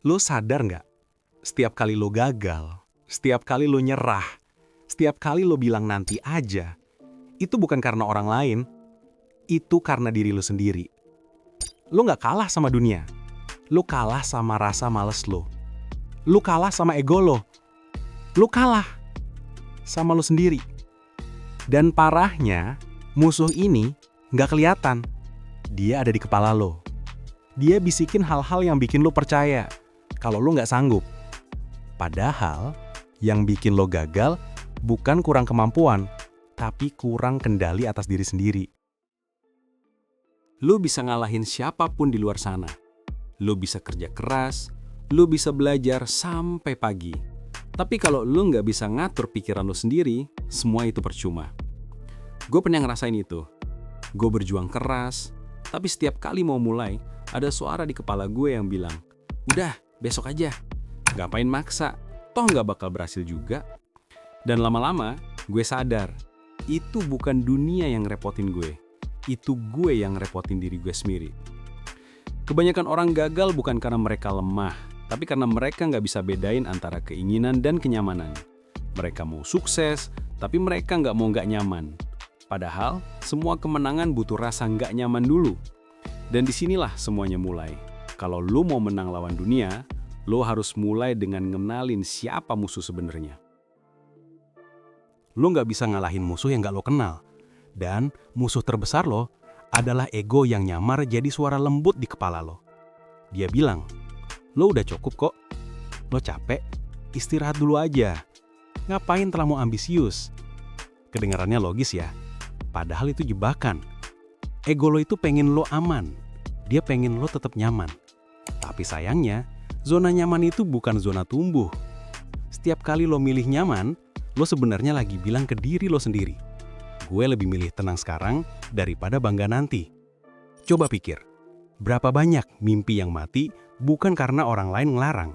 Lo sadar nggak? Setiap kali lo gagal, setiap kali lo nyerah, setiap kali lo bilang nanti aja, itu bukan karena orang lain, itu karena diri lo sendiri. Lo nggak kalah sama dunia, lo kalah sama rasa males lo. Lo kalah sama ego lo kalah sama lo sendiri. Dan parahnya, musuh ini nggak kelihatan. Dia ada di kepala lo. Dia bisikin hal-hal yang bikin lo percaya kalau lo nggak sanggup. Padahal, yang bikin lo gagal bukan kurang kemampuan, tapi kurang kendali atas diri sendiri. Lo bisa ngalahin siapapun di luar sana. Lo bisa kerja keras, lo bisa belajar sampai pagi. Tapi kalau lo nggak bisa ngatur pikiran lo sendiri, semua itu percuma. Gue pernah ngerasain itu. Gue berjuang keras, tapi setiap kali mau mulai, ada suara di kepala gue yang bilang, "Udah, besok aja. Ngapain maksa? Toh nggak bakal berhasil juga." Dan lama-lama, gue sadar, itu bukan dunia yang repotin gue. Itu gue yang repotin diri gue sendiri. Kebanyakan orang gagal bukan karena mereka lemah, tapi karena mereka nggak bisa bedain antara keinginan dan kenyamanan. Mereka mau sukses, tapi mereka nggak mau nggak nyaman. Padahal, semua kemenangan butuh rasa nggak nyaman dulu. Dan disinilah semuanya mulai. Kalau lo mau menang lawan dunia, lo harus mulai dengan ngenalin siapa musuh sebenarnya. Lo nggak bisa ngalahin musuh yang nggak lo kenal. Dan musuh terbesar lo adalah ego yang nyamar jadi suara lembut di kepala lo. Dia bilang, "Lo udah cukup kok. Lo capek, istirahat dulu aja. Ngapain terlalu ambisius?" Kedengarannya logis ya. Padahal itu jebakan. Ego lo itu pengen lo aman. Dia pengen lo tetap nyaman. Tapi sayangnya, zona nyaman itu bukan zona tumbuh. Setiap kali lo milih nyaman, lo sebenarnya lagi bilang ke diri lo sendiri, "Gue lebih milih tenang sekarang daripada bangga nanti." Coba pikir, berapa banyak mimpi yang mati bukan karena orang lain ngelarang,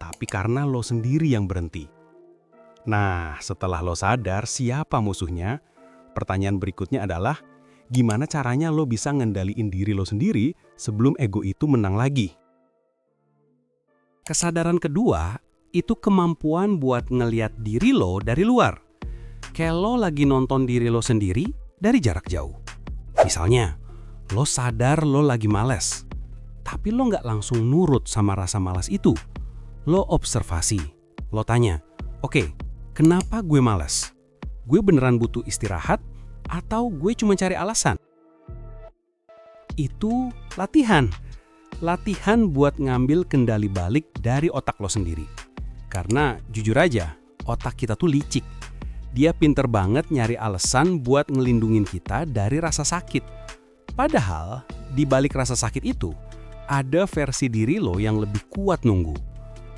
tapi karena lo sendiri yang berhenti. Nah, setelah lo sadar siapa musuhnya, pertanyaan berikutnya adalah, gimana caranya lo bisa ngendaliin diri lo sendiri sebelum ego itu menang lagi? Kesadaran kedua, itu kemampuan buat ngeliat diri lo dari luar. Kayak lo lagi nonton diri lo sendiri dari jarak jauh. Misalnya, lo sadar lo lagi males, tapi lo nggak langsung nurut sama rasa malas itu. Lo observasi, lo tanya, "Oke, kenapa gue malas? Gue beneran butuh istirahat atau gue cuma cari alasan?" Itu latihan. Latihan buat ngambil kendali balik dari otak lo sendiri. Karena jujur aja, otak kita tuh licik. Dia pinter banget nyari alasan buat ngelindungin kita dari rasa sakit. Padahal, di balik rasa sakit itu, ada versi diri lo yang lebih kuat nunggu.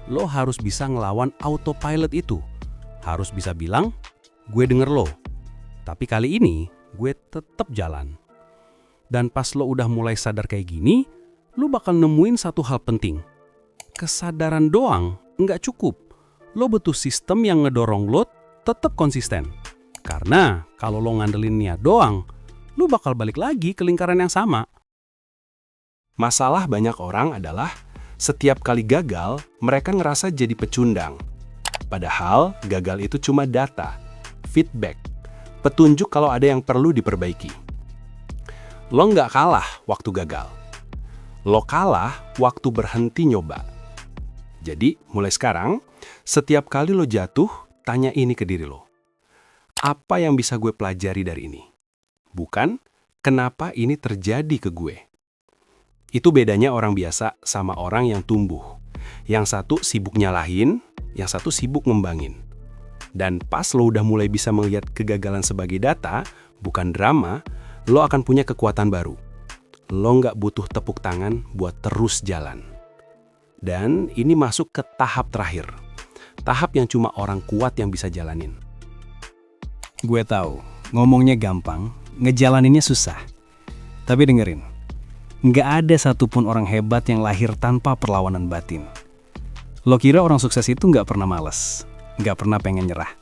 Lo harus bisa ngelawan autopilot itu. Harus bisa bilang, "Gue denger lo. Tapi kali ini, gue tetap jalan." Dan pas lo udah mulai sadar kayak gini, lo bakal nemuin satu hal penting. Kesadaran doang nggak cukup. Lo butuh sistem yang ngedorong lo tetap konsisten. Karena kalau lo ngandelin niat doang, lo bakal balik lagi ke lingkaran yang sama. Masalah banyak orang adalah setiap kali gagal, mereka ngerasa jadi pecundang. Padahal gagal itu cuma data, feedback, petunjuk kalau ada yang perlu diperbaiki. Lo nggak kalah waktu gagal. Lo kalah waktu berhenti nyoba. Jadi, mulai sekarang, setiap kali lo jatuh, tanya ini ke diri lo. Apa yang bisa gue pelajari dari ini? Bukan, kenapa ini terjadi ke gue? Itu bedanya orang biasa sama orang yang tumbuh. Yang satu sibuk nyalahin, yang satu sibuk ngembangin. Dan pas lo udah mulai bisa melihat kegagalan sebagai data, bukan drama, lo akan punya kekuatan baru. Lo nggak butuh tepuk tangan buat terus jalan. Dan ini masuk ke tahap terakhir. Tahap yang cuma orang kuat yang bisa jalanin. Gue tahu, ngomongnya gampang, ngejalaninnya susah. Tapi dengerin, nggak ada satupun orang hebat yang lahir tanpa perlawanan batin. Lo kira orang sukses itu nggak pernah malas, nggak pernah pengen nyerah?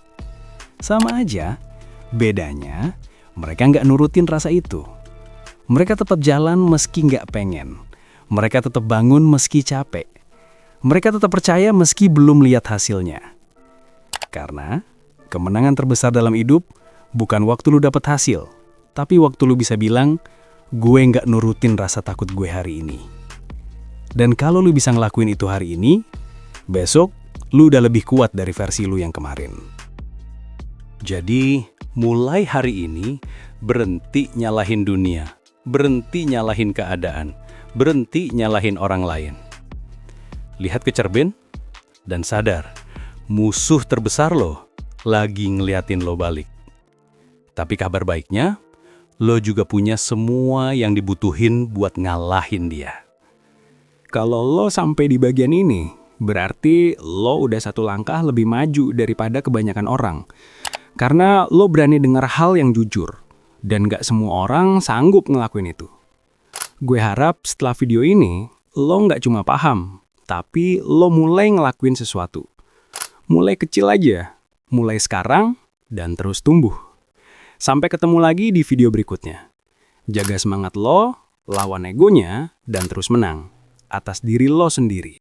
Sama aja, bedanya mereka nggak nurutin rasa itu. Mereka tetap jalan meski nggak pengen. Mereka tetap bangun meski capek. Mereka tetap percaya meski belum lihat hasilnya. Karena kemenangan terbesar dalam hidup bukan waktu lu dapat hasil, tapi waktu lu bisa bilang, gue nggak nurutin rasa takut gue hari ini. Dan kalau lu bisa ngelakuin itu hari ini, besok lu udah lebih kuat dari versi lu yang kemarin. Jadi, mulai hari ini, berhenti nyalahin dunia, berhenti nyalahin keadaan, berhenti nyalahin orang lain. Lihat ke cermin dan sadar, musuh terbesar lo lagi ngeliatin lo balik. Tapi kabar baiknya, lo juga punya semua yang dibutuhin buat ngalahin dia. Kalau lo sampai di bagian ini, berarti lo udah satu langkah lebih maju daripada kebanyakan orang. Karena lo berani dengar hal yang jujur, dan gak semua orang sanggup ngelakuin itu. Gue harap setelah video ini, lo gak cuma paham, tapi lo mulai ngelakuin sesuatu. Mulai kecil aja, mulai sekarang, dan terus tumbuh. Sampai ketemu lagi di video berikutnya. Jaga semangat lo, lawan egonya, dan terus menang atas diri lo sendiri.